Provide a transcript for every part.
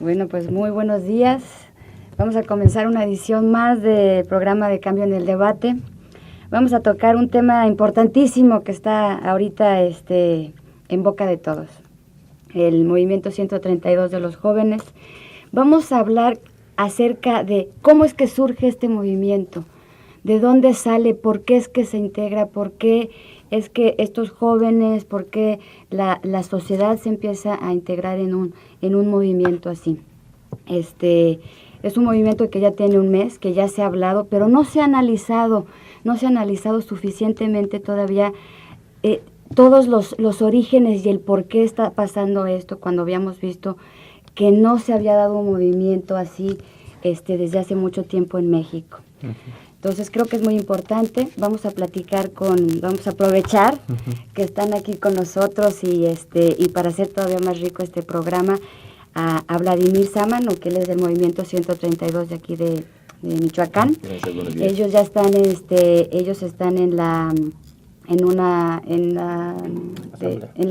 Bueno, pues muy buenos días. Vamos a comenzar una edición más del programa de Cambio en el Debate. Vamos a tocar un tema importantísimo que está ahorita en boca de todos, el movimiento 132 de los jóvenes. Vamos a hablar acerca de cómo es que surge este movimiento, de dónde sale, por qué es que se integra, por qué es que estos jóvenes, por qué la sociedad se empieza a integrar en un movimiento así. Es un movimiento que ya tiene un mes, que ya se ha hablado, pero no se ha analizado suficientemente todavía todos los orígenes y el por qué está pasando esto, cuando habíamos visto que no se había dado un movimiento así desde hace mucho tiempo en México. Uh-huh. Entonces creo que es muy importante. Vamos a aprovechar que están aquí con nosotros y para hacer todavía más rico este programa, a Vladimir Sámano, que él es del movimiento 132 de aquí de Michoacán. Ellos ya están, ellos están en la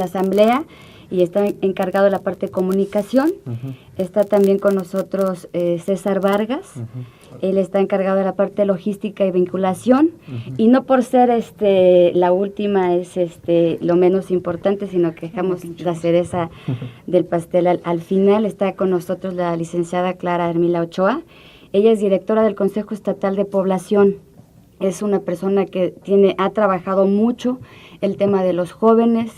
asamblea y está encargado de la parte de comunicación. Uh-huh. Está también con nosotros César Vargas. Uh-huh. Él está encargado de la parte de logística y vinculación. Uh-huh. Y no por ser la última es lo menos importante, sino que dejamos la cereza del pastel al final. Está con nosotros la licenciada Clara Hermila Ochoa. Ella es directora del Consejo Estatal de Población. Es una persona que ha trabajado mucho el tema de los jóvenes,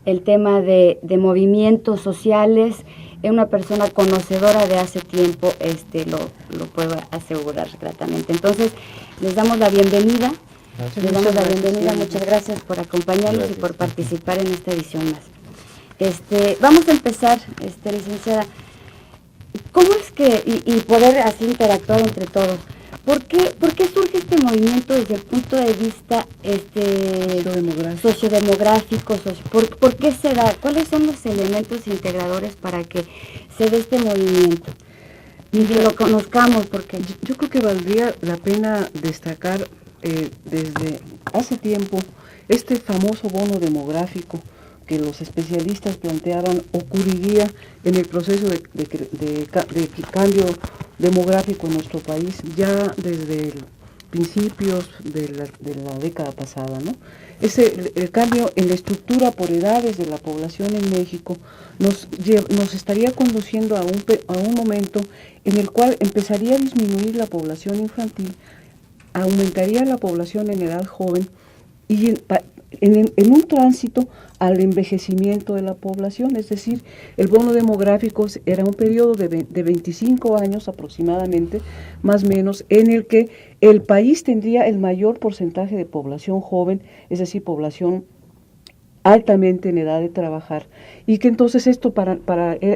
el tema de movimientos sociales. Es una persona conocedora de hace tiempo, lo puedo asegurar gratamente. Entonces, les damos la bienvenida. Muchas gracias por acompañarnos y por participar en esta edición más. Vamos a empezar, licenciada. ¿Cómo es que, y poder así interactuar entre todos? ¿Por qué surge este movimiento desde el punto de vista sociodemográfico? ¿Por qué se da? ¿Cuáles son los elementos integradores para que se dé este movimiento? Y que lo conozcamos, porque yo creo que valdría la pena destacar desde hace tiempo este famoso bono demográfico que los especialistas planteaban ocurriría en el proceso de cambio demográfico en nuestro país ya desde principios de la década pasada, ¿no? El cambio en la estructura por edades de la población en México nos estaría conduciendo a un momento en el cual empezaría a disminuir la población infantil, aumentaría la población en edad joven y en un tránsito al envejecimiento de la población, es decir, el bono demográfico era un periodo de 25 años aproximadamente, más o menos, en el que el país tendría el mayor porcentaje de población joven, es decir, población altamente en edad de trabajar, y que entonces esto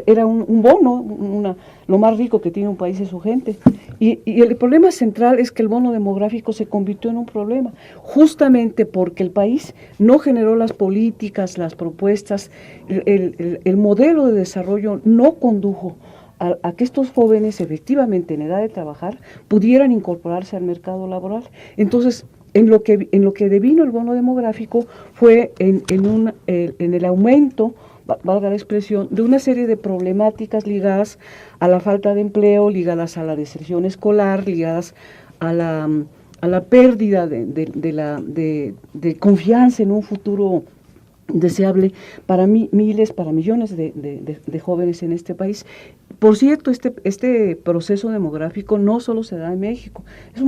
era un bono, lo más rico que tiene un país es su gente, y el problema central es que el bono demográfico se convirtió en un problema, justamente porque el país no generó las políticas, las propuestas, el modelo de desarrollo no condujo a que estos jóvenes efectivamente en edad de trabajar pudieran incorporarse al mercado laboral. Entonces, en lo que devino el bono demográfico fue en el aumento, valga la expresión, de una serie de problemáticas ligadas a la falta de empleo, ligadas a la deserción escolar, ligadas a la pérdida de confianza en un futuro deseable para millones de jóvenes en este país. Por cierto, este proceso demográfico no solo se da en México,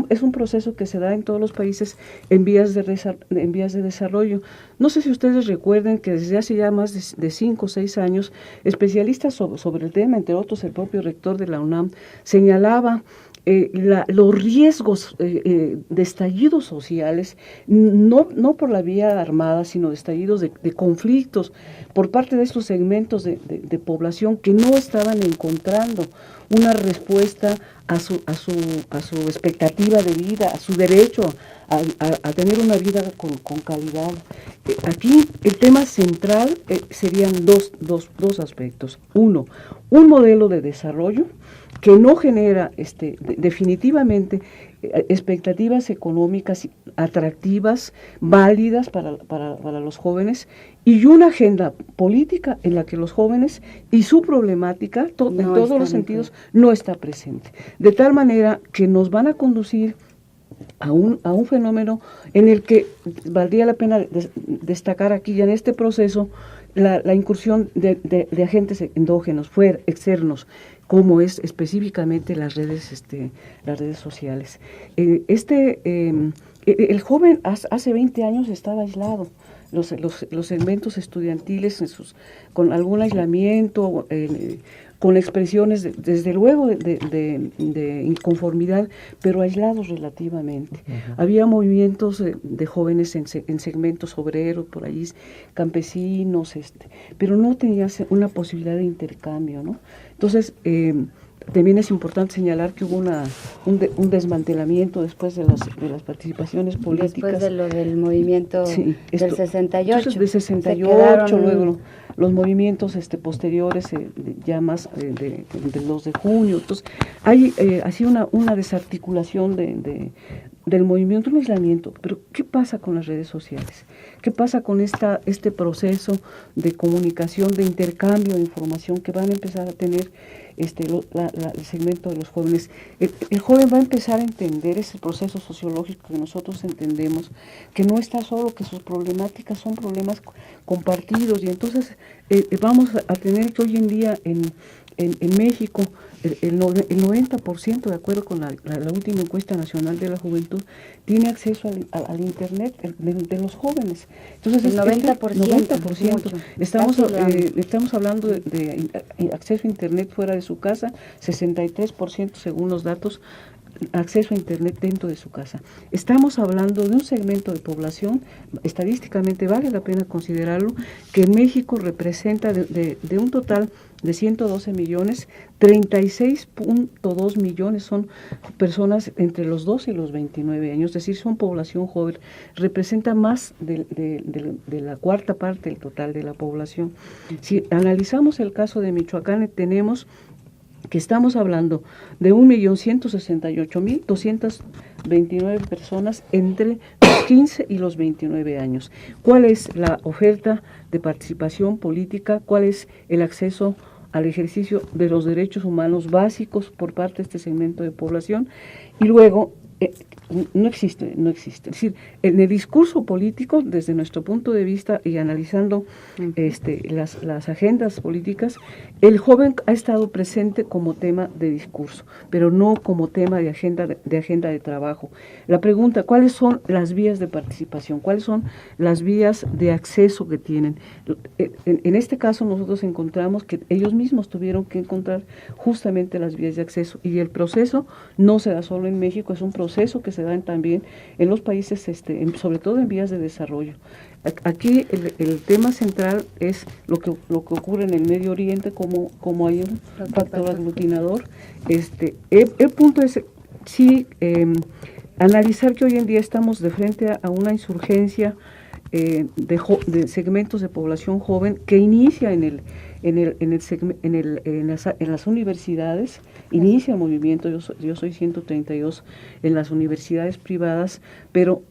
es un proceso que se da en todos los países en vías de desarrollo. No sé si ustedes recuerden que desde hace ya más de 5 o 6 años, especialistas sobre el tema, entre otros el propio rector de la UNAM, señalaba los riesgos de estallidos sociales, no por la vía armada, sino de estallidos de conflictos por parte de estos segmentos de población que no estaban encontrando una respuesta a su expectativa de vida, a su derecho a tener una vida con calidad. Aquí el tema central serían dos aspectos. Uno, un modelo de desarrollo que no genera definitivamente expectativas económicas atractivas, válidas para los jóvenes, y una agenda política en la que los jóvenes y su problemática, en todos los sentidos, no está presente. De tal manera que nos van a conducir a un fenómeno en el que valdría la pena destacar aquí ya en este proceso la incursión de agentes endógenos, externos, como es específicamente las redes sociales. El joven hace 20 años estaba aislado. Los segmentos estudiantiles con algún aislamiento, con expresiones desde luego de inconformidad, pero aislados relativamente. Había movimientos de jóvenes en segmentos obreros, por allí, campesinos, pero no tenías una posibilidad de intercambio, ¿no? Entonces, también es importante señalar que hubo un desmantelamiento después de las participaciones políticas. Después de lo del movimiento del 68. Entonces, de 68, luego los movimientos posteriores, ya más de los de junio. Entonces, hay así una desarticulación del movimiento, un aislamiento. Pero, ¿qué pasa con las redes sociales? ¿Qué pasa con este proceso de comunicación, de intercambio de información que van a empezar a tener el segmento de los jóvenes? El joven va a empezar a entender ese proceso sociológico que nosotros entendemos, que no está solo, que sus problemáticas son problemas compartidos, y entonces vamos a tener que hoy en día en México el 90%, de acuerdo con la última encuesta nacional de la juventud, tiene acceso al Internet de los jóvenes. Entonces, el 90%. Estamos hablando de acceso a Internet fuera de su casa, 63% según los datos, acceso a Internet dentro de su casa. Estamos hablando de un segmento de población, estadísticamente vale la pena considerarlo, que en México representa de un total de 112 millones, 36.2 millones son personas entre los 12 y los 29 años, es decir, son población joven, representa más de la cuarta parte del total de la población. Si analizamos el caso de Michoacán, tenemos que estamos hablando de 1.168.229 personas entre los 15 y los 29 años. ¿Cuál es la oferta de participación política? ¿Cuál es el acceso al ejercicio de los derechos humanos básicos por parte de este segmento de población? Y luego, no existe. Es decir, en el discurso político, desde nuestro punto de vista y analizando las agendas políticas, el joven ha estado presente como tema de discurso, pero no como tema de agenda de trabajo. La pregunta, ¿cuáles son las vías de participación? ¿Cuáles son las vías de acceso que tienen? En este caso nosotros encontramos que ellos mismos tuvieron que encontrar justamente las vías de acceso, y el proceso no se da solo en México, es un proceso que se dan también en los países, sobre todo en vías de desarrollo. Aquí el tema central es lo que ocurre en el Medio Oriente, como hay un factor aglutinador. El punto es analizar que hoy en día estamos de frente a una insurgencia de segmentos de población joven que inicia en las universidades, inicia el movimiento. Yo soy 132 en las universidades privadas, pero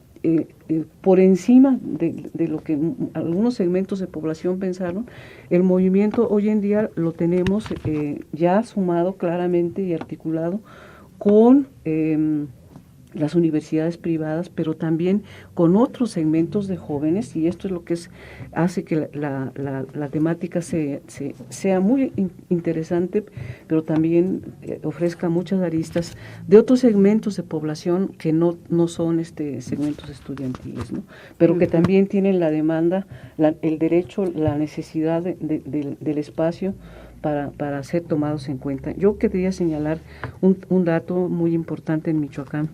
por encima de lo que algunos segmentos de población pensaron, el movimiento hoy en día lo tenemos ya sumado claramente y articulado con las universidades privadas, pero también con otros segmentos de jóvenes, y esto es lo que hace que la temática sea muy interesante, pero también ofrezca muchas aristas de otros segmentos de población que no son segmentos estudiantiles, ¿no? Pero que también tienen la demanda, el derecho, la necesidad del espacio para ser tomados en cuenta. Yo quería señalar un dato muy importante en Michoacán.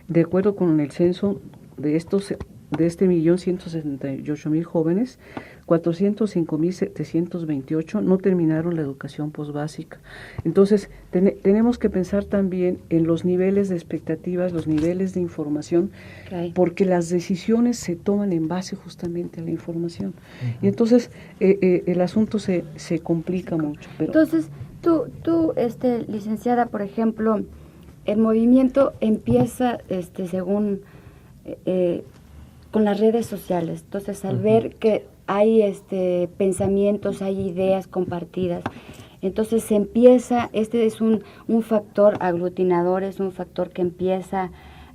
De acuerdo con el censo de este 1.168.000 jóvenes, 405.728 no terminaron la educación posbásica. Entonces, tenemos que pensar también en los niveles de expectativas, los niveles de información, porque las decisiones se toman en base justamente a la información. Y entonces, el asunto se complica mucho. Entonces, tú licenciada, por ejemplo, el movimiento empieza, según, con las redes sociales. Entonces, al ver que hay pensamientos, hay ideas compartidas, entonces se empieza, es un factor aglutinador, es un factor que empieza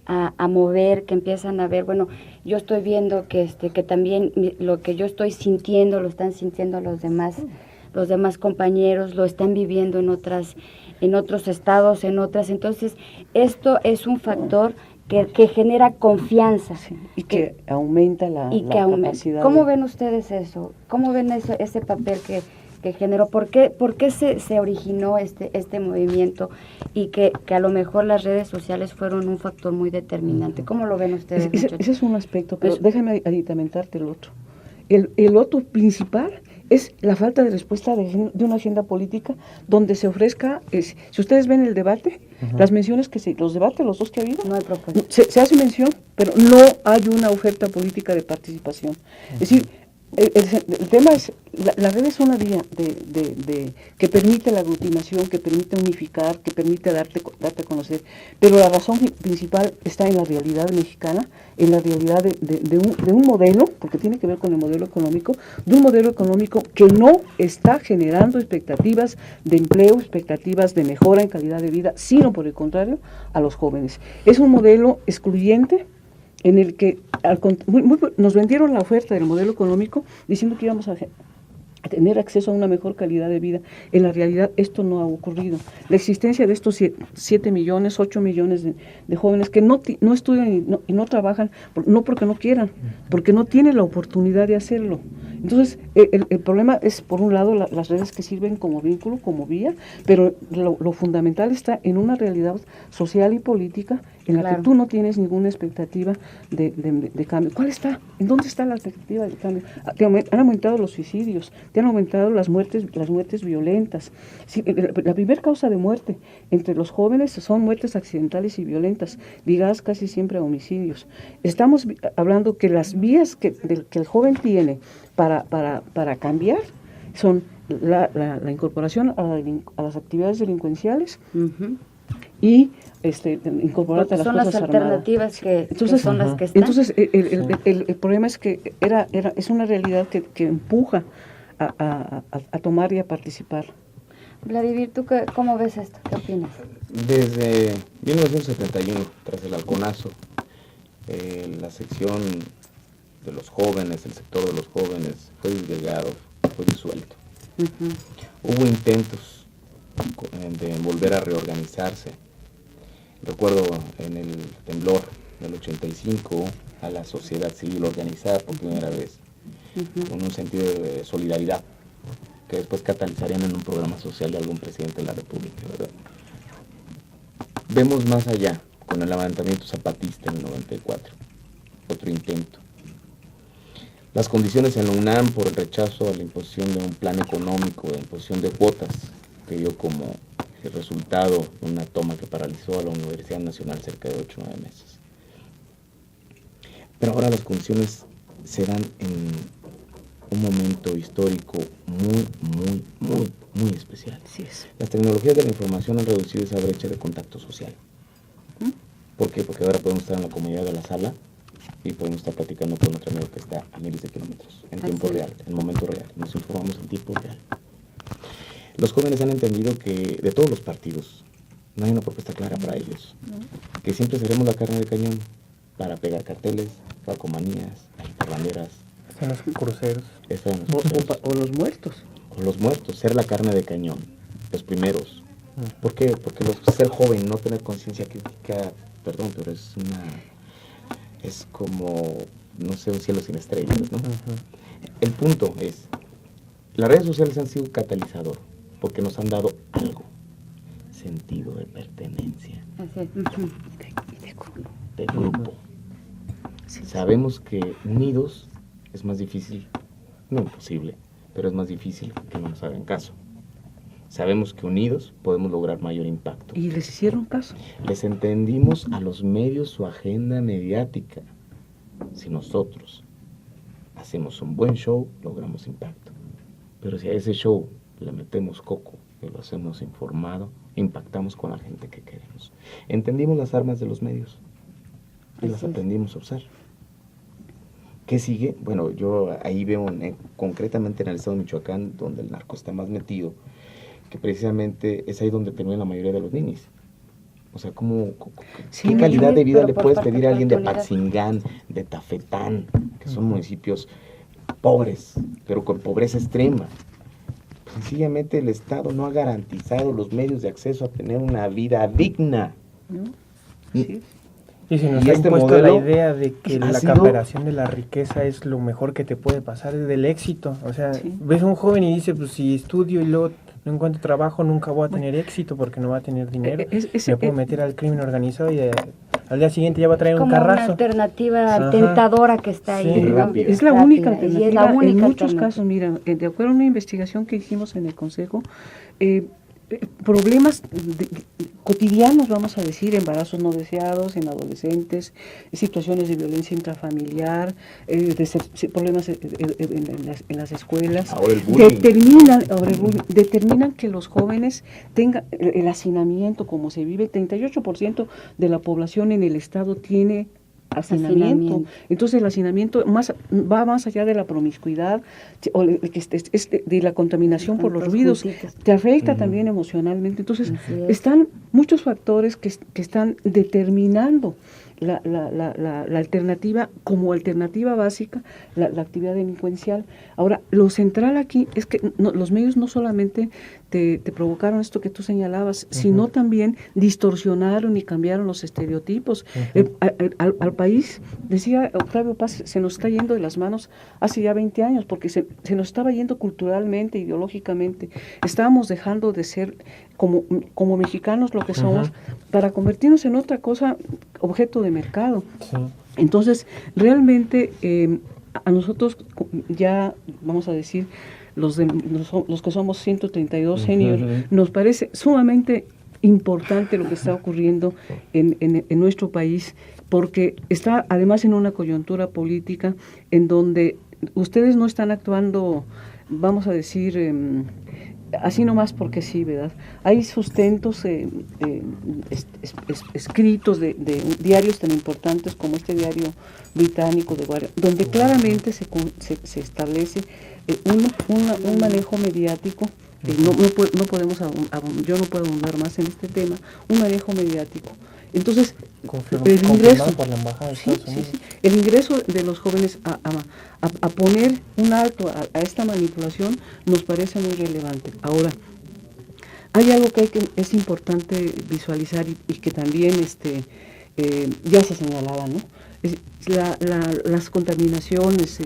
a mover, que empiezan a ver, bueno, yo estoy viendo que también lo que yo estoy sintiendo, lo están sintiendo los demás compañeros, lo están viviendo en otros estados, entonces esto es un factor que genera confianza. Sí, y que aumenta la capacidad. ¿Cómo ven ustedes eso? ¿Cómo ven ese papel que generó? ¿Por qué se originó este movimiento y que a lo mejor las redes sociales fueron un factor muy determinante? ¿Cómo lo ven ustedes? Ese es un aspecto, pero déjame aditamentarte el otro. El otro principal es la falta de respuesta de una agenda política donde se ofrezca, si ustedes ven el debate, las menciones los debates, los dos que ha habido, no hay propuesta. Se hace mención, pero no hay una oferta política de participación. Es decir, el tema es, la red es una vía que permite la aglutinación, que permite unificar, que permite darte a conocer, pero la razón principal está en la realidad mexicana, en la realidad de un modelo, porque tiene que ver con el modelo económico, de un modelo económico que no está generando expectativas de empleo, expectativas de mejora en calidad de vida, sino por el contrario, a los jóvenes. Es un modelo excluyente, en el que nos vendieron la oferta del modelo económico diciendo que íbamos a tener acceso a una mejor calidad de vida. En la realidad esto no ha ocurrido. La existencia de estos 7 millones, 8 millones de jóvenes que no estudian y no trabajan, no porque no quieran, porque no tienen la oportunidad de hacerlo. Entonces, el problema es, por un lado, las redes que sirven como vínculo, como vía, pero lo fundamental está en una realidad social y política en la que tú no tienes ninguna expectativa de cambio. ¿Cuál está? ¿En dónde está la expectativa de cambio? Han aumentado los suicidios, te han aumentado las muertes violentas. Sí, la primera causa de muerte entre los jóvenes son muertes accidentales y violentas, ligadas casi siempre a homicidios. Estamos hablando que las vías que el joven tiene para cambiar son la incorporación a las actividades delincuencies y incorporarte a las Fuerzas Armadas. Son las alternativas que son las que están. Entonces, el problema es que es una realidad que empuja a tomar y a participar. Vladimir, ¿tú cómo ves esto? ¿Qué opinas? Desde 1971, tras el halconazo, la sección de los jóvenes, el sector de los jóvenes fue disgregado, fue disuelto. Hubo intentos de volver a reorganizarse. Recuerdo en el temblor del 85 a la sociedad civil organizada por primera vez, con un sentido de solidaridad, que después catalizarían en un programa social de algún presidente de la República, ¿verdad? Vemos más allá, con el levantamiento zapatista en el 94, otro intento. Las condiciones en la UNAM por el rechazo a la imposición de un plan económico, de imposición de cuotas, que dio como resultado una toma que paralizó a la Universidad Nacional cerca de 8 o 9 meses. Pero ahora las condiciones se dan en un momento histórico muy especial. Sí es. Las tecnologías de la información han reducido esa brecha de contacto social. ¿Por qué? Porque ahora podemos estar en la comunidad de la sala y podemos estar platicando con otro amigo que está a miles de kilómetros, en tiempo real, en momento real. Nos informamos en tiempo real. Los jóvenes han entendido que de todos los partidos no hay una propuesta clara para ellos, que siempre seremos la carne de cañón para pegar carteles, calcomanías, agitar banderas. Están los cruceros. O los muertos. O los muertos, ser la carne de cañón, los primeros. ¿Por qué? Porque ser joven, no tener conciencia crítica, perdón, pero es como, no sé, un cielo sin estrellas, ¿no? El punto es, las redes sociales han sido un catalizador, porque nos han dado algo, sentido de pertenencia, de grupo. Sabemos que unidos es más difícil, no imposible, pero es más difícil que no nos hagan caso. Sabemos que unidos podemos lograr mayor impacto. ¿Y les hicieron caso? Les entendimos a los medios su agenda mediática. Si nosotros hacemos un buen show, logramos impacto. Pero si a ese show le metemos coco y lo hacemos informado, impactamos con la gente que queremos. Entendimos las armas de los medios y las aprendimos a usar. ¿Qué sigue? Bueno, yo ahí veo concretamente en el estado de Michoacán, donde el narco está más metido, que precisamente es ahí donde terminan la mayoría de los ninis. O sea, ¿qué calidad de vida le puedes pedir a alguien de Apatzingán, de Tafetán, que son municipios pobres, pero con pobreza extrema? Sencillamente el Estado no ha garantizado los medios de acceso a tener una vida digna. Sí. Y se nos ha impuesto la idea de que la acaparación de la riqueza es lo mejor que te puede pasar, es del éxito. O sea, ves a un joven y dice, pues si estudio y luego no encuentro trabajo, nunca voy a tener éxito porque no va a tener dinero. Me puedo meter al crimen organizado y al día siguiente ya va a traer un carrazo. Como una alternativa tentadora que está ahí. Es la única alternativa. Y es la única en muchos casos, mira, de acuerdo a una investigación que hicimos en el Consejo, problemas cotidianos, vamos a decir, embarazos no deseados en adolescentes, situaciones de violencia intrafamiliar, problemas en las escuelas, determinan que los jóvenes tengan el hacinamiento como se vive. 38% de la población en el estado tiene hacinamiento. Entonces el hacinamiento va más allá de la promiscuidad, de la contaminación por los ruidos, te afecta también emocionalmente. Entonces están muchos factores que están determinando la alternativa, como alternativa básica, la actividad delincuencial. Ahora, lo central aquí es que los medios no solamente te provocaron esto que tú señalabas, sino también distorsionaron y cambiaron los estereotipos. Al país, decía Octavio Paz, se nos está yendo de las manos hace ya 20 años, porque se nos estaba yendo culturalmente, ideológicamente. Estábamos dejando de ser como mexicanos lo que somos, para convertirnos en otra cosa, objeto de mercado. Entonces, realmente a nosotros ya, vamos a decir, los que somos 132 senior, nos parece sumamente importante lo que está ocurriendo en nuestro país, porque está además en una coyuntura política en donde ustedes no están actuando, vamos a decir, así nomás porque sí, ¿verdad? Hay sustentos escritos de diarios tan importantes como este diario británico de Guardia, donde claramente se establece un manejo mediático. No podemos yo no puedo abundar más en este tema, un manejo mediático. Entonces, el ingreso por la embajada de Estados Unidos. El ingreso de los jóvenes a poner un alto a esta manipulación nos parece muy relevante. Ahora, hay algo que es importante visualizar y que también ya se señalaba, ¿no? Las contaminaciones,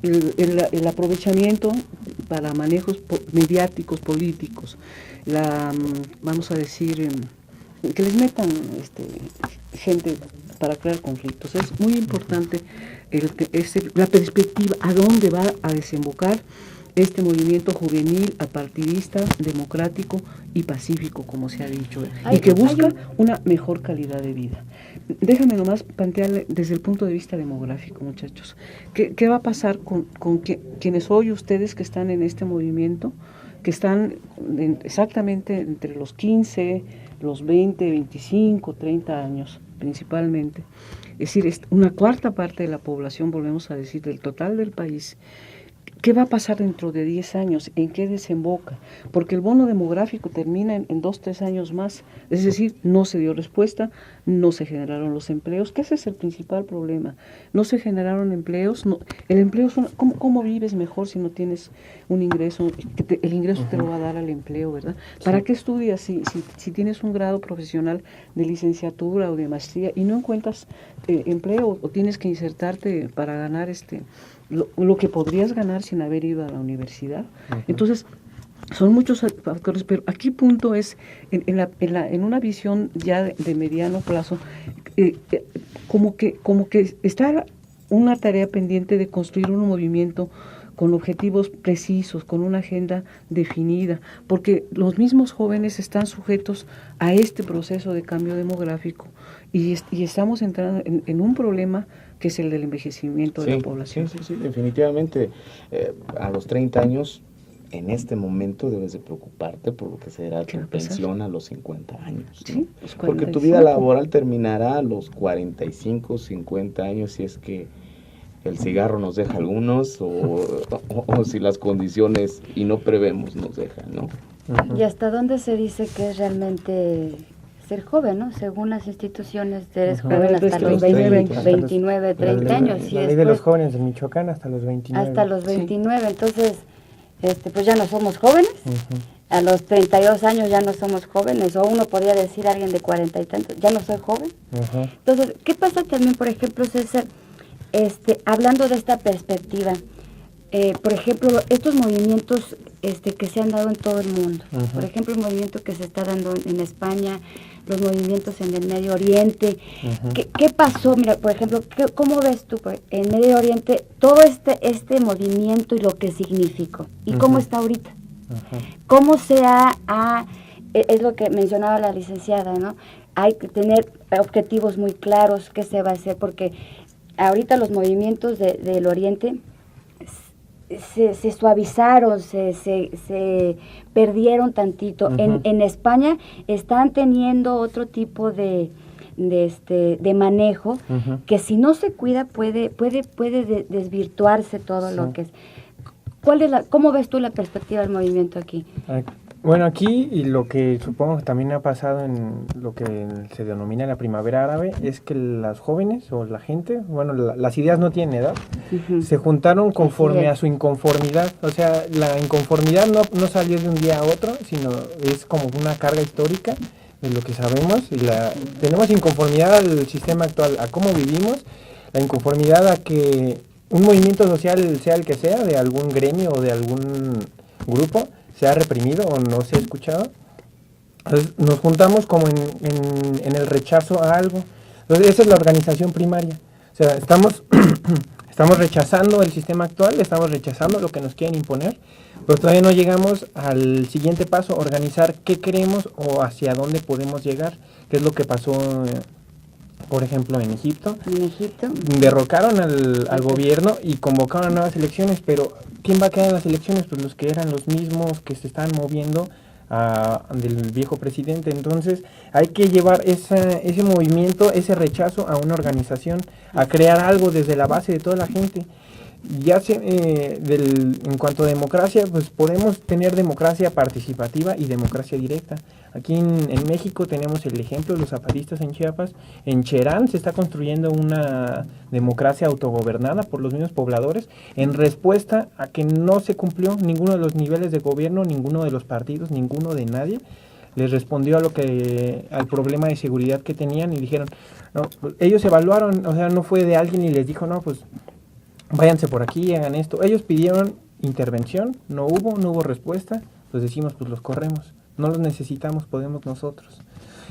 el aprovechamiento para manejos mediáticos, políticos, vamos a decir, que les metan gente para crear conflictos. Es muy importante la perspectiva, a dónde va a desembocar este movimiento juvenil, apartidista, democrático y pacífico, como se ha dicho, y que busca una mejor calidad de vida. Déjame nomás plantearle desde el punto de vista demográfico, muchachos. ¿Qué va a pasar con quienes hoy ustedes que están en este movimiento, que están exactamente entre los 15, los 20, 25, 30 años principalmente? Es decir, es una cuarta parte de la población, volvemos a decir, del total del país. ¿Qué va a pasar dentro de 10 años? ¿En qué desemboca? Porque el bono demográfico termina en 2, 3 años más. Es decir, no se dio respuesta, no se generaron los empleos, que ese es el principal problema. No se generaron empleos. El empleo es ¿cómo vives mejor si no tienes un ingreso? El ingreso te lo va a dar al empleo, ¿verdad? Sí. ¿Para qué estudias si tienes un grado profesional de licenciatura o de maestría y no encuentras empleo o tienes que insertarte para ganar lo que podrías ganar sin haber ido a la universidad? Entonces, son muchos factores, pero aquí punto es, en una visión ya de mediano plazo, como que está una tarea pendiente de construir un movimiento con objetivos precisos, con una agenda definida, porque los mismos jóvenes están sujetos a este proceso de cambio demográfico y estamos entrando en un problema que es el del envejecimiento de la población. Sí, definitivamente. A los 30 años en este momento debes de preocuparte por lo que será tu pensión a los 50 años. ¿No? Sí, porque tu vida laboral terminará a los 45, 50 años si es que el cigarro nos deja algunos o si las condiciones y no prevemos nos dejan, ¿no? ¿Y hasta dónde se dice que es realmente ser joven, no? Según las instituciones, eres joven hasta los 29, 30 años. La ley de los jóvenes de Michoacán hasta los 29. Hasta los 29, entonces, pues ya no somos jóvenes. A los 32 años ya no somos jóvenes, o uno podría decir a alguien de 40 y tantos, ya no soy joven. Entonces, ¿qué pasa también, por ejemplo, César, hablando de esta perspectiva? Por ejemplo, estos movimientos que se han dado en todo el mundo, por ejemplo, el movimiento que se está dando en España, los movimientos en el Medio Oriente, ¿qué pasó? Mira, por ejemplo, ¿cómo ves tú en Medio Oriente todo este movimiento y lo que significó? ¿Y cómo está ahorita? ¿Cómo se es lo que mencionaba la licenciada, ¿no? Hay que tener objetivos muy claros, qué se va a hacer, porque ahorita los movimientos del Oriente se suavizaron, se perdieron tantito. En España están teniendo otro tipo de manejo que si no se cuida puede desvirtuarse todo lo que es. ¿Cómo ves tú la perspectiva del movimiento aquí? Bueno, aquí, y lo que supongo que también ha pasado en lo que se denomina la primavera árabe, es que las jóvenes o la gente, bueno, las ideas no tienen edad, se juntaron conforme a su inconformidad. O sea, la inconformidad no salió de un día a otro, sino es como una carga histórica de lo que sabemos. Y tenemos inconformidad al sistema actual, a cómo vivimos, la inconformidad a que un movimiento social, sea el que sea, de algún gremio o de algún grupo, se ha reprimido o no se ha escuchado. Entonces, nos juntamos como en el rechazo a algo. Entonces, esa es la organización primaria. O sea, estamos rechazando el sistema actual, estamos rechazando lo que nos quieren imponer, pero todavía no llegamos al siguiente paso, organizar qué queremos o hacia dónde podemos llegar, que es lo que pasó, por ejemplo, en Egipto. Derrocaron al gobierno y convocaron a nuevas elecciones, pero ¿quién va a quedar en las elecciones? Pues los que eran los mismos que se están moviendo del viejo presidente. Entonces hay que llevar ese movimiento, ese rechazo a una organización, a crear algo desde la base de toda la gente. Ya en cuanto a democracia, pues podemos tener democracia participativa y democracia directa. Aquí en México tenemos el ejemplo de los zapatistas en Chiapas. En Cherán se está construyendo una democracia autogobernada por los mismos pobladores en respuesta a que no se cumplió ninguno de los niveles de gobierno, ninguno de los partidos, ninguno de nadie les respondió al problema de seguridad que tenían y dijeron, no, pues ellos evaluaron, o sea, no fue de alguien y les dijo, no, pues váyanse por aquí, hagan esto. Ellos pidieron intervención, no hubo respuesta, pues decimos, pues los corremos, no los necesitamos, podemos nosotros.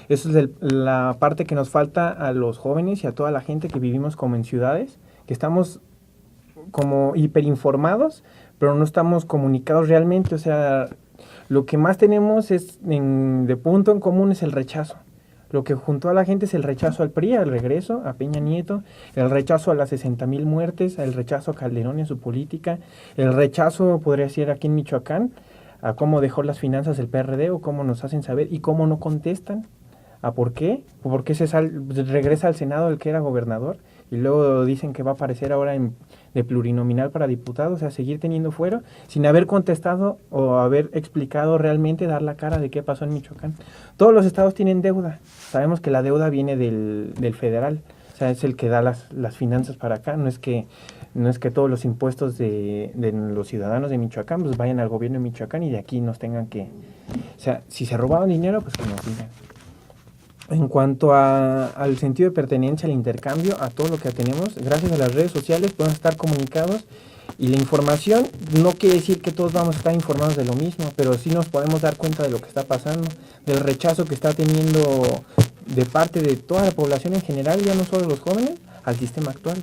Esa es la parte que nos falta a los jóvenes y a toda la gente que vivimos como en ciudades, que estamos como hiperinformados, pero no estamos comunicados realmente. O sea, lo que más tenemos de punto en común es el rechazo. Lo que juntó a la gente es el rechazo al PRI, al regreso, a Peña Nieto, el rechazo a las 60,000 muertes, el rechazo a Calderón en su política, el rechazo, podría ser aquí en Michoacán, a cómo dejó las finanzas el PRD o cómo nos hacen saber y cómo no contestan. ¿A por qué? ¿Por qué regresa al Senado el que era gobernador? Y luego dicen que va a aparecer ahora de plurinominal para diputado, o sea, seguir teniendo fuero, sin haber contestado o haber explicado realmente, dar la cara de qué pasó en Michoacán. Todos los estados tienen deuda, sabemos que la deuda viene del federal, o sea, es el que da las finanzas para acá, no es que todos los impuestos de los ciudadanos de Michoacán pues vayan al gobierno de Michoacán y de aquí nos tengan que, o sea, si se robaban dinero, pues que nos digan. En cuanto al sentido de pertenencia, al intercambio, a todo lo que tenemos, gracias a las redes sociales podemos estar comunicados y la información no quiere decir que todos vamos a estar informados de lo mismo, pero sí nos podemos dar cuenta de lo que está pasando, del rechazo que está teniendo de parte de toda la población en general, ya no solo de los jóvenes, al sistema actual.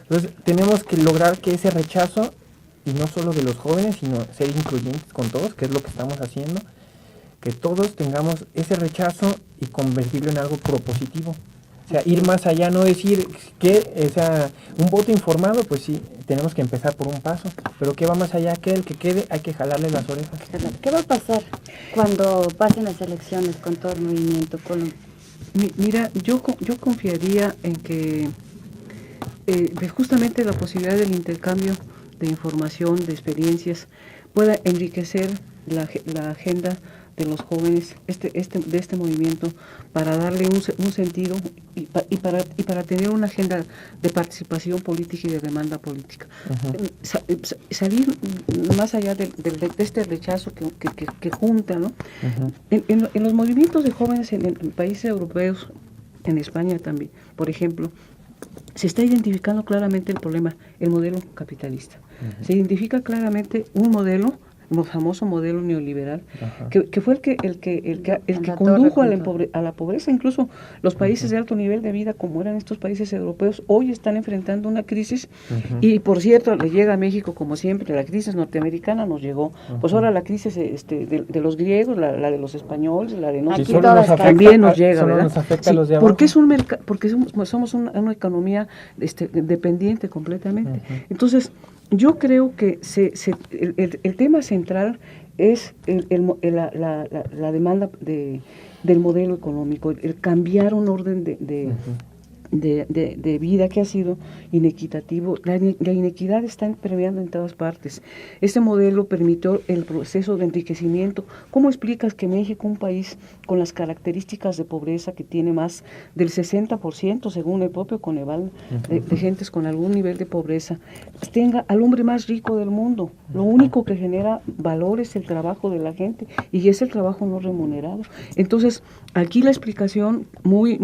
Entonces tenemos que lograr que ese rechazo, y no solo de los jóvenes, sino ser incluyentes con todos, que es lo que estamos haciendo, que todos tengamos ese rechazo y convertirlo en algo propositivo. O sea, ir más allá, no decir que, o sea, un voto informado, pues sí, tenemos que empezar por un paso, pero ¿qué va más allá? Que el que quede, hay que jalarle las orejas. ¿Qué va a pasar cuando pasen las elecciones con todo el movimiento? Mira, yo confiaría en que justamente la posibilidad del intercambio de información, de experiencias, pueda enriquecer la agenda de los jóvenes de este movimiento, para darle un sentido y para tener una agenda de participación política y de demanda política. Salir más allá de este rechazo que junta, ¿no? En los movimientos de jóvenes en países europeos, en España también, por ejemplo, se está identificando claramente el problema, el modelo capitalista. Se identifica claramente un modelo, el famoso modelo neoliberal, que fue el que condujo a la pobreza. Incluso los países de alto nivel de vida, como eran estos países europeos, hoy están enfrentando una crisis, y por cierto, le llega a México como siempre. La crisis norteamericana nos llegó, pues ahora la crisis de los griegos, la de los españoles, la de nosotros, también nos llega, ¿verdad? Nos afecta a los de abajo. Porque somos una economía dependiente completamente. Entonces, yo creo que el tema central es la demanda del modelo económico, el cambiar un orden de vida que ha sido inequitativo. La inequidad está permeando en todas partes. Este modelo permitió el proceso de enriquecimiento. ¿Cómo explicas que México, un país con las características de pobreza, que tiene más del 60%, según el propio Coneval, de gentes con algún nivel de pobreza, tenga al hombre más rico del mundo? Lo único que genera valor es el trabajo de la gente, y es el trabajo no remunerado. Entonces, aquí la explicación muy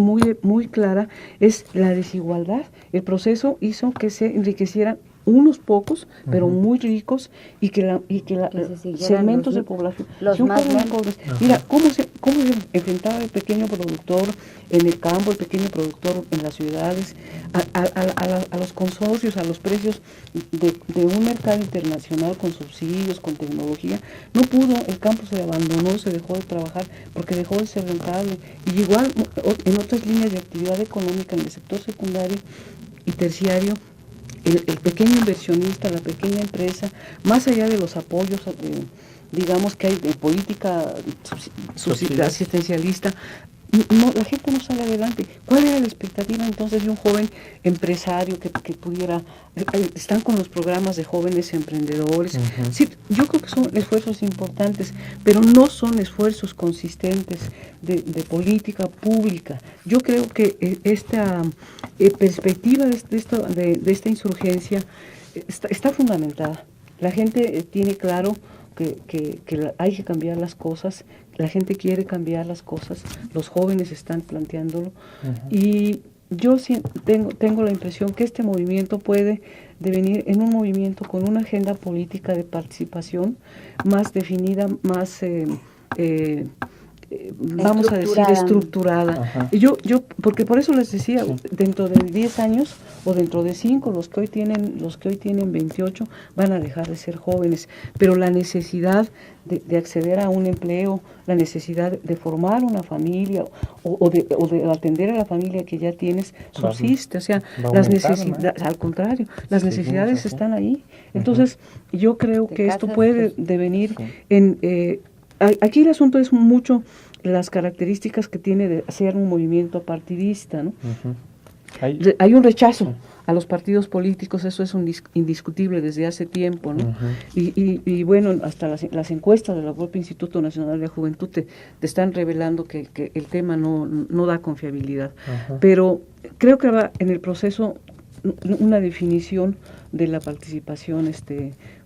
clara es la desigualdad. El proceso hizo que se enriquecieran unos pocos, pero muy ricos, y que segmentos de población, los más pobres. Mira, cómo se enfrentaba el pequeño productor en el campo, el pequeño productor en las ciudades, a los consorcios, a los precios de un mercado internacional con subsidios, con tecnología. No pudo, el campo se abandonó, se dejó de trabajar porque dejó de ser rentable. Y igual en otras líneas de actividad económica, en el sector secundario y terciario, el pequeño inversionista, la pequeña empresa, más allá de los apoyos, digamos, que hay de política asistencialista, la gente no sale adelante. ¿Cuál era la expectativa entonces de un joven empresario que pudiera? Están con los programas de jóvenes emprendedores. Sí, yo creo que son esfuerzos importantes, pero no son esfuerzos consistentes de política pública. Yo creo que esta perspectiva de esta insurgencia está fundamentada. La gente tiene claro que hay que cambiar las cosas, la gente quiere cambiar las cosas, los jóvenes están planteándolo, y yo tengo la impresión que este movimiento puede devenir en un movimiento con una agenda política de participación más definida, más vamos a decir estructurada. Yo porque por eso les decía, dentro de 10 años o dentro de 5, los que hoy tienen 28 van a dejar de ser jóvenes, pero la necesidad de acceder a un empleo, la necesidad de formar una familia o de atender a la familia que ya tienes subsiste. O sea, las necesidades, al contrario, las necesidades están ahí. Entonces, yo creo que esto puede devenir en aquí el asunto es mucho las características que tiene de ser un movimiento partidista, ¿no? Hay un rechazo a los partidos políticos, eso es indiscutible desde hace tiempo, ¿no? Y bueno, hasta las encuestas del propio Instituto Nacional de Juventud te están revelando que el tema no da confiabilidad. Pero creo que va en el proceso una definición de la participación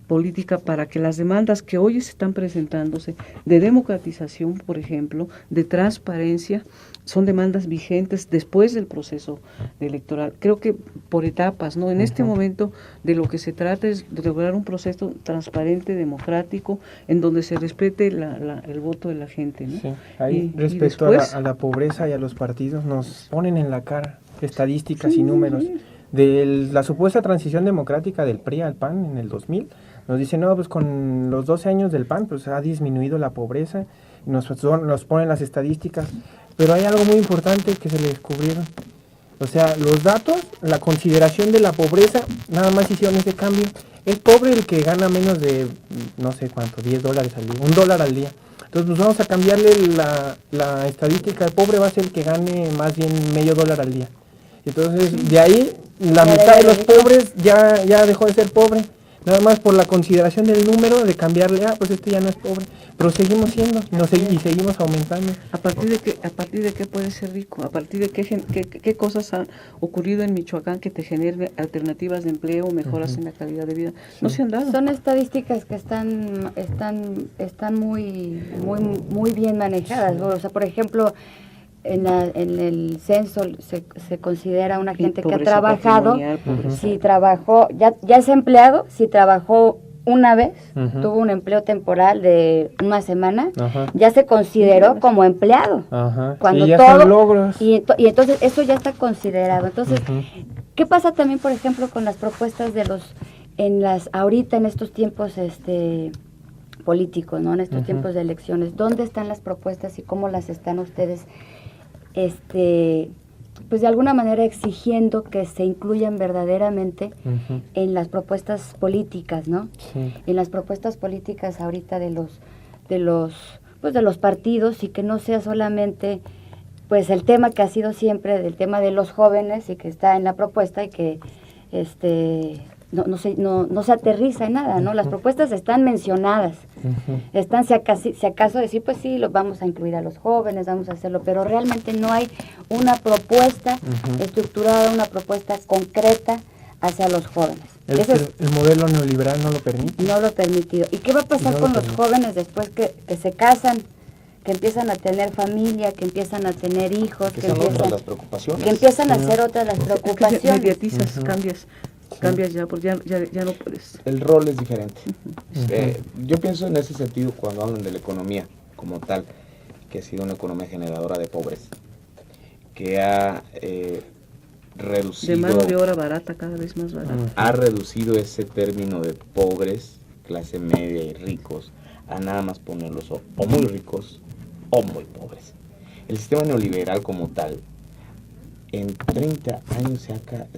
política, para que las demandas que hoy están presentándose de democratización, por ejemplo, de transparencia, son demandas vigentes después del proceso electoral. Creo que por etapas, ¿no? En este momento de lo que se trata es de lograr un proceso transparente, democrático, en donde se respete el voto de la gente, ¿no? Sí. Ahí, respecto a la pobreza y a los partidos, nos ponen en la cara estadísticas y números de la supuesta transición democrática del PRI al PAN en el 2000. Nos dicen, no, pues con los 12 años del PAN pues ha disminuido la pobreza, nos ponen las estadísticas, pero hay algo muy importante que se le descubrieron, O sea, los datos, la consideración de la pobreza, nada más hicieron ese cambio. Es pobre el que gana menos de, no sé cuánto, $10 al día, $1 al día. Entonces, pues vamos a cambiarle la estadística. El pobre va a ser el que gane más bien $0.50 al día. Entonces, de ahí, la mitad de los pobres ya dejó de ser pobre. Nada más por la consideración del número, de cambiarle, pues este ya no es pobre. Pero seguimos siendo, y seguimos aumentando. ¿A partir de qué puedes ser rico? ¿A partir de qué cosas han ocurrido en Michoacán que te generen alternativas de empleo, mejoras en la calidad de vida? No se han dado. Son estadísticas que están muy bien manejadas. O sea, por ejemplo, en el censo se considera una gente que ha trabajado, si trabajó, ya es empleado, si trabajó una vez, tuvo un empleo temporal de una semana, ya se consideró como empleado. Cuando ya todo, son logros. Y entonces eso ya está considerado. Entonces, ¿qué pasa también, por ejemplo, con las propuestas de ahorita en estos tiempos políticos, ¿no? En estos tiempos de elecciones? ¿Dónde están las propuestas y cómo las están ustedes pues de alguna manera exigiendo que se incluyan verdaderamente en las propuestas políticas, ¿no? Sí. En las propuestas políticas ahorita de los partidos, y que no sea solamente pues el tema que ha sido siempre del tema de los jóvenes y que está en la propuesta y que no se aterriza en nada, ¿no? Las propuestas están mencionadas, están si acaso decir, pues sí, los vamos a incluir a los jóvenes, vamos a hacerlo, pero realmente no hay una propuesta estructurada, una propuesta concreta hacia los jóvenes. El modelo neoliberal no lo permite. No lo ha permitido. ¿Y qué va a pasar con los jóvenes después que se casan, que empiezan a tener familia, que empiezan a tener hijos, que empiezan las preocupaciones, que empiezan a hacer otras las preocupaciones? Que mediatizas, cambias ya, porque ya no puedes. El rol es diferente. Yo pienso en ese sentido cuando hablan de la economía como tal, que ha sido una economía generadora de pobres, que ha reducido... De mano de obra barata, cada vez más barata. Ha reducido ese término de pobres, clase media y ricos, a nada más ponerlos o muy ricos o muy pobres. El sistema neoliberal como tal, en 30 años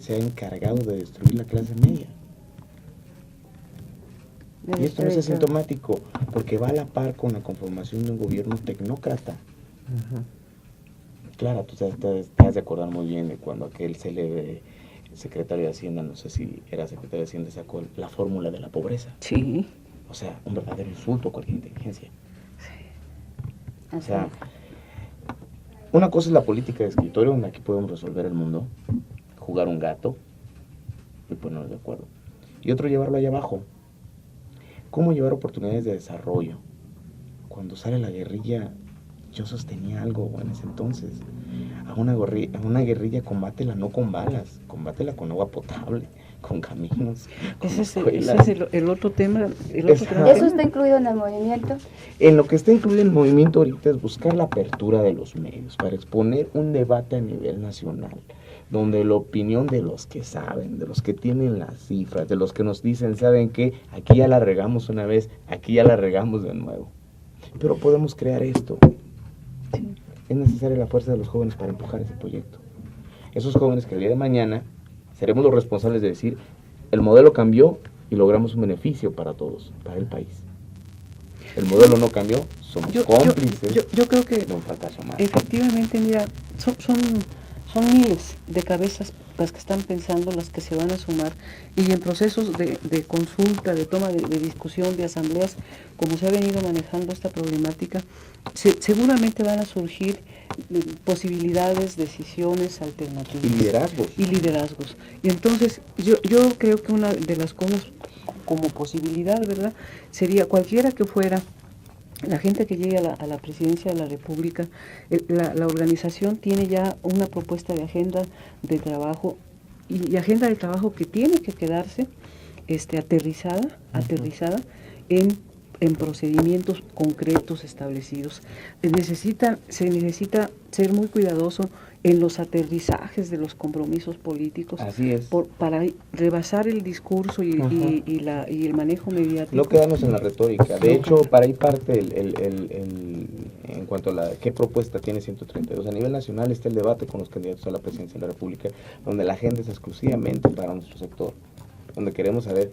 se ha encargado de destruir la clase media. Y esto no es asintomático, porque va a la par con la conformación de un gobierno tecnócrata. Claro, tú te has de acordar muy bien de cuando aquel célebre secretario de Hacienda, no sé si era secretario de Hacienda, sacó la fórmula de la pobreza. Sí. O sea, un verdadero insulto a cualquier inteligencia. Sí. O sea, una cosa es la política de escritorio, donde aquí podemos resolver el mundo, jugar un gato y ponernos de acuerdo. Y otro, llevarlo allá abajo. ¿Cómo llevar oportunidades de desarrollo? Cuando sale la guerrilla, yo sostenía algo en ese entonces. A una guerrilla combátela no con balas, combátela con agua potable, con caminos, con escuelas. Ese es el otro tema. ¿Eso está incluido en el movimiento? En lo que está incluido en el movimiento ahorita es buscar la apertura de los medios para exponer un debate a nivel nacional, donde la opinión de los que saben, de los que tienen las cifras, de los que nos dicen, ¿saben qué? Aquí ya la regamos una vez, aquí ya la regamos de nuevo. Pero podemos crear esto. Sí. Es necesaria la fuerza de los jóvenes para empujar ese proyecto. Esos jóvenes que el día de mañana seremos los responsables de decir, el modelo cambió y logramos un beneficio para todos, para el país. El modelo no cambió, somos cómplices yo creo que de un fracaso más. Efectivamente, mira, son miles de cabezas las que están pensando, las que se van a sumar, y en procesos de consulta, de toma de discusión, de asambleas, como se ha venido manejando esta problemática, seguramente van a surgir posibilidades, decisiones, alternativas. Y liderazgos. Y entonces, yo creo que una de las cosas como posibilidad, ¿verdad?, sería cualquiera que fuera la gente que llegue a la presidencia de la República, la organización tiene ya una propuesta de agenda de trabajo y agenda de trabajo que tiene que quedarse aterrizada en en procedimientos concretos establecidos. Se necesita ser muy cuidadoso en los aterrizajes de los compromisos políticos. Así es. Para rebasar el discurso y el manejo mediático. No quedarnos en la retórica. De hecho, para ahí parte en cuanto a qué propuesta tiene 132. A nivel nacional está el debate con los candidatos a la presidencia de la República, donde la agenda es exclusivamente para nuestro sector, donde queremos saber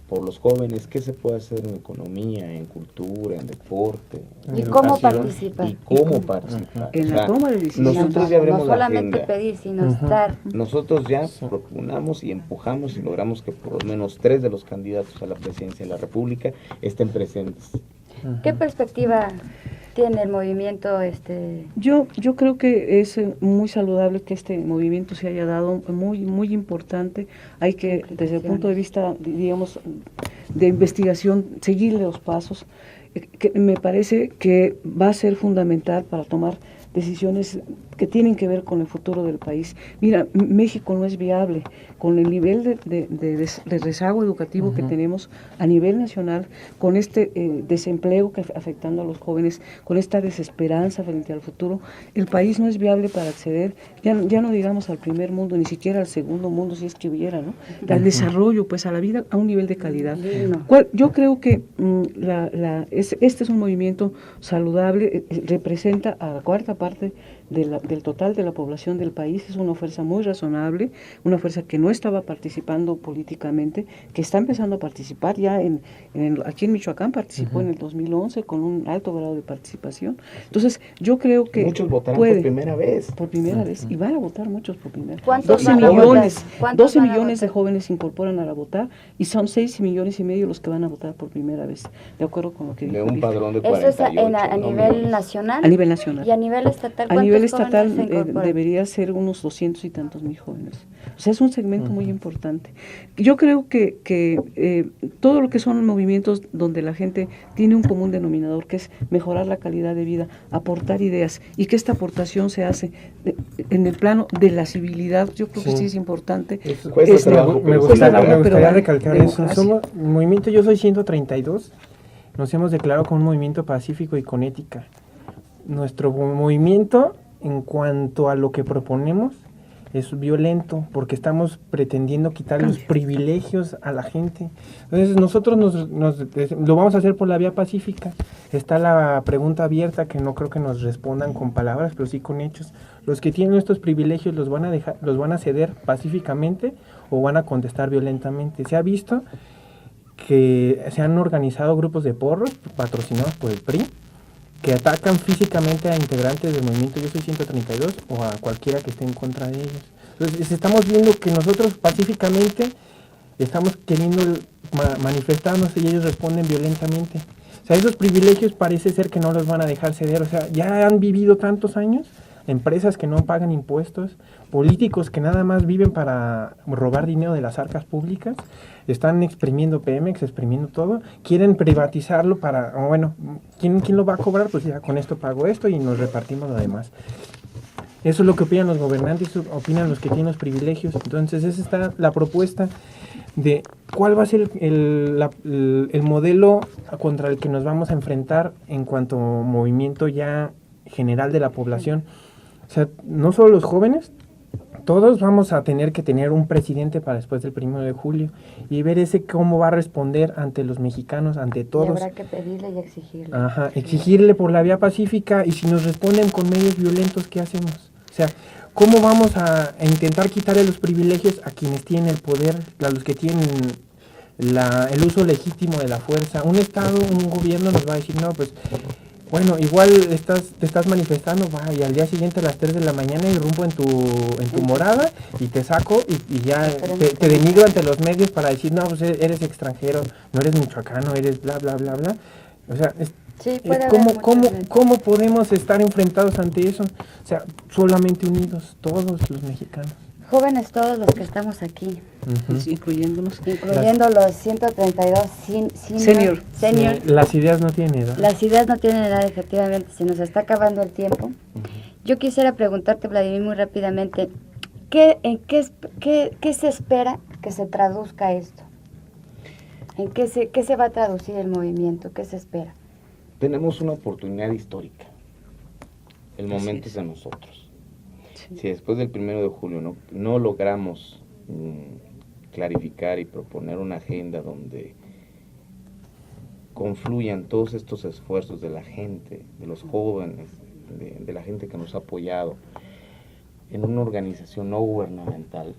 por los jóvenes qué se puede hacer en economía, en cultura, en deporte, en educación, cómo participar. Y cómo participar. En la toma de decisiones. Nosotros ya abrimos no solamente la agenda. pedir, sino estar. Nosotros ya propugnamos y empujamos y logramos que por lo menos 3 de los candidatos a la presidencia de la República estén presentes. ¿Qué perspectiva tiene el movimiento? Yo creo que es muy saludable que este movimiento se haya dado, muy importante. Hay que, desde el punto de vista, digamos, de investigación, seguirle los pasos. Que me parece que va a ser fundamental para tomar decisiones que tienen que ver con el futuro del país. Mira, México no es viable con el nivel de rezago educativo que tenemos a nivel nacional, con este desempleo que afectando a los jóvenes, con esta desesperanza frente al futuro. El país no es viable para acceder, ya no digamos al primer mundo, ni siquiera al segundo mundo, si es que hubiera, ¿no? Al desarrollo, pues a la vida, a un nivel de calidad. Yo creo que este es un movimiento saludable, representa a la cuarta parte del total de la población del país. Es una fuerza muy razonable, una fuerza que no estaba participando políticamente, que está empezando a participar ya aquí en Michoacán participó en el 2011 con un alto grado de participación. Entonces yo creo que muchos votarán por primera vez. Por primera vez, y van a votar muchos por primera vez. 12 millones de jóvenes se incorporan a votar y son 6,5 millones los que van a votar por primera vez, de acuerdo con lo que dijo. De un padrón de 48. Eso es a nivel nacional. A nivel nacional. Y a nivel estatal. A nivel estatal debería ser unos 200 y tantos mil jóvenes. O sea, es un segmento muy importante. Yo creo que todo lo que son movimientos donde la gente tiene un común denominador, que es mejorar la calidad de vida, aportar ideas, y que esta aportación se hace en el plano de la civilidad, yo creo que sí es importante. Me gustaría recalcar eso. Somos movimiento Yo Soy 132, nos hemos declarado como un movimiento pacífico y con ética. Nuestro movimiento, en cuanto a lo que proponemos, es violento, porque estamos pretendiendo quitar los privilegios a la gente. Entonces nosotros lo vamos a hacer por la vía pacífica. Está la pregunta abierta, que no creo que nos respondan con palabras, pero sí con hechos. Los que tienen estos privilegios los van a ceder pacíficamente o van a contestar violentamente. Se ha visto que se han organizado grupos de porros patrocinados por el PRI, que atacan físicamente a integrantes del movimiento Yo Soy 132 o a cualquiera que esté en contra de ellos. Entonces estamos viendo que nosotros pacíficamente estamos queriendo manifestarnos y ellos responden violentamente. O sea, esos privilegios parece ser que no los van a dejar ceder. O sea, ya han vivido tantos años, empresas que no pagan impuestos, políticos que nada más viven para robar dinero de las arcas públicas, están exprimiendo Pemex, exprimiendo todo, quieren privatizarlo ¿quién lo va a cobrar? Pues ya con esto pago esto y nos repartimos lo demás. Eso es lo que opinan los gobernantes, opinan los que tienen los privilegios. Entonces esa está la propuesta de cuál va a ser el modelo contra el que nos vamos a enfrentar en cuanto a movimiento ya general de la población. O sea, no solo los jóvenes, todos vamos a tener que tener un presidente para después del 1 de julio y ver cómo va a responder ante los mexicanos, ante todos. Y habrá que pedirle y exigirle. Ajá, exigirle por la vía pacífica, y si nos responden con medios violentos, ¿qué hacemos? O sea, ¿cómo vamos a intentar quitarle los privilegios a quienes tienen el poder, a los que tienen el uso legítimo de la fuerza? Un Estado, un gobierno nos va a decir, no, pues bueno, igual te estás manifestando, y al día siguiente a las 3 de la mañana irrumpo en tu morada y te saco y ya te denigro ante los medios para decir, no, pues eres extranjero, no eres michoacano, eres bla, bla, bla, bla. O sea, ¿cómo podemos estar enfrentados ante eso? O sea, solamente unidos, todos los mexicanos. Jóvenes todos los que estamos aquí. Incluyendo los 132 senior. Sí, las ideas no tienen edad. Las ideas no tienen edad, efectivamente. Se nos está acabando el tiempo. Yo quisiera preguntarte, Vladimir, muy rápidamente, ¿qué se espera que se traduzca esto? ¿En qué se va a traducir el movimiento? ¿Qué se espera? Tenemos una oportunidad histórica. El momento es de nosotros. Sí. Si después del 1 de julio no logramos clarificar y proponer una agenda donde confluyan todos estos esfuerzos de la gente, de los jóvenes, de la gente que nos ha apoyado en una organización no gubernamental,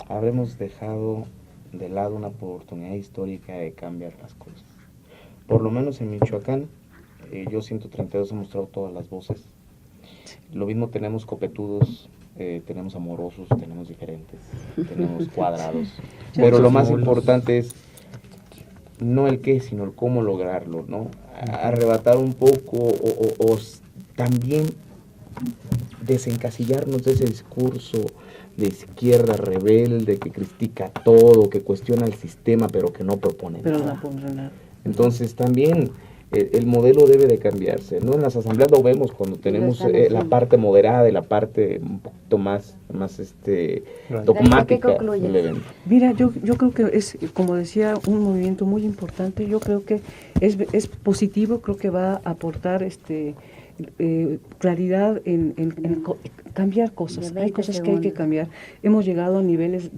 habremos dejado de lado una oportunidad histórica de cambiar las cosas. Por lo menos en Michoacán, yo 132 he mostrado todas las voces. Lo mismo tenemos copetudos, tenemos amorosos, tenemos diferentes, tenemos cuadrados. Pero lo más importante es no el qué, sino el cómo lograrlo, ¿no? Arrebatar un poco o también desencasillarnos de ese discurso de izquierda rebelde que critica todo, que cuestiona el sistema, pero que no propone nada. Entonces también el modelo debe de cambiarse, ¿no? En las asambleas lo vemos cuando tenemos la parte moderada y la parte un poquito más dogmática del evento. Mira, yo creo que es, como decía, un movimiento muy importante. Yo creo que es positivo, creo que va a aportar claridad en cambiar cosas. Hay cosas que hay que cambiar. Hemos llegado a niveles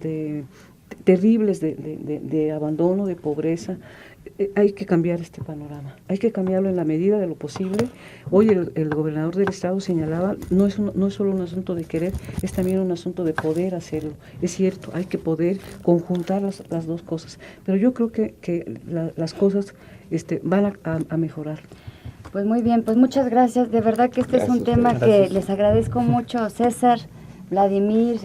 terribles de abandono, de pobreza. Hay que cambiar este panorama, hay que cambiarlo en la medida de lo posible. Hoy el gobernador del estado señalaba, no es solo un asunto de querer, es también un asunto de poder hacerlo. Es cierto, hay que poder conjuntar las dos cosas, pero yo creo que las cosas van a mejorar. Pues muy bien, pues muchas gracias. De verdad que este es un tema que les agradezco mucho, César, Vladimir,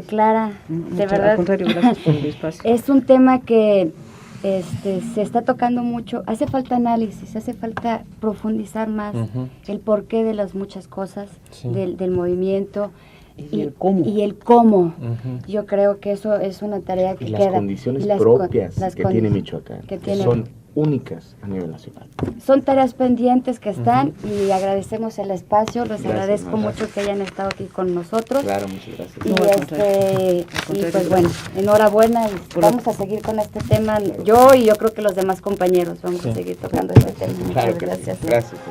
Clara. De verdad, al contrario, gracias por el espacio. Es un tema que se está tocando mucho. Hace falta análisis, hace falta profundizar más el porqué de las muchas cosas, del movimiento. Y el cómo. Y el cómo. Yo creo que eso es una tarea que y queda. Las condiciones propias que tiene Michoacán, que son únicas a nivel nacional. Son tareas pendientes que están y agradecemos el espacio, les agradezco mucho que hayan estado aquí con nosotros. Claro, muchas gracias. Y pues bueno, enhorabuena y vamos a seguir con este tema, yo y yo creo que los demás compañeros vamos a seguir tocando este tema. Claro Muchas gracias. Gracias.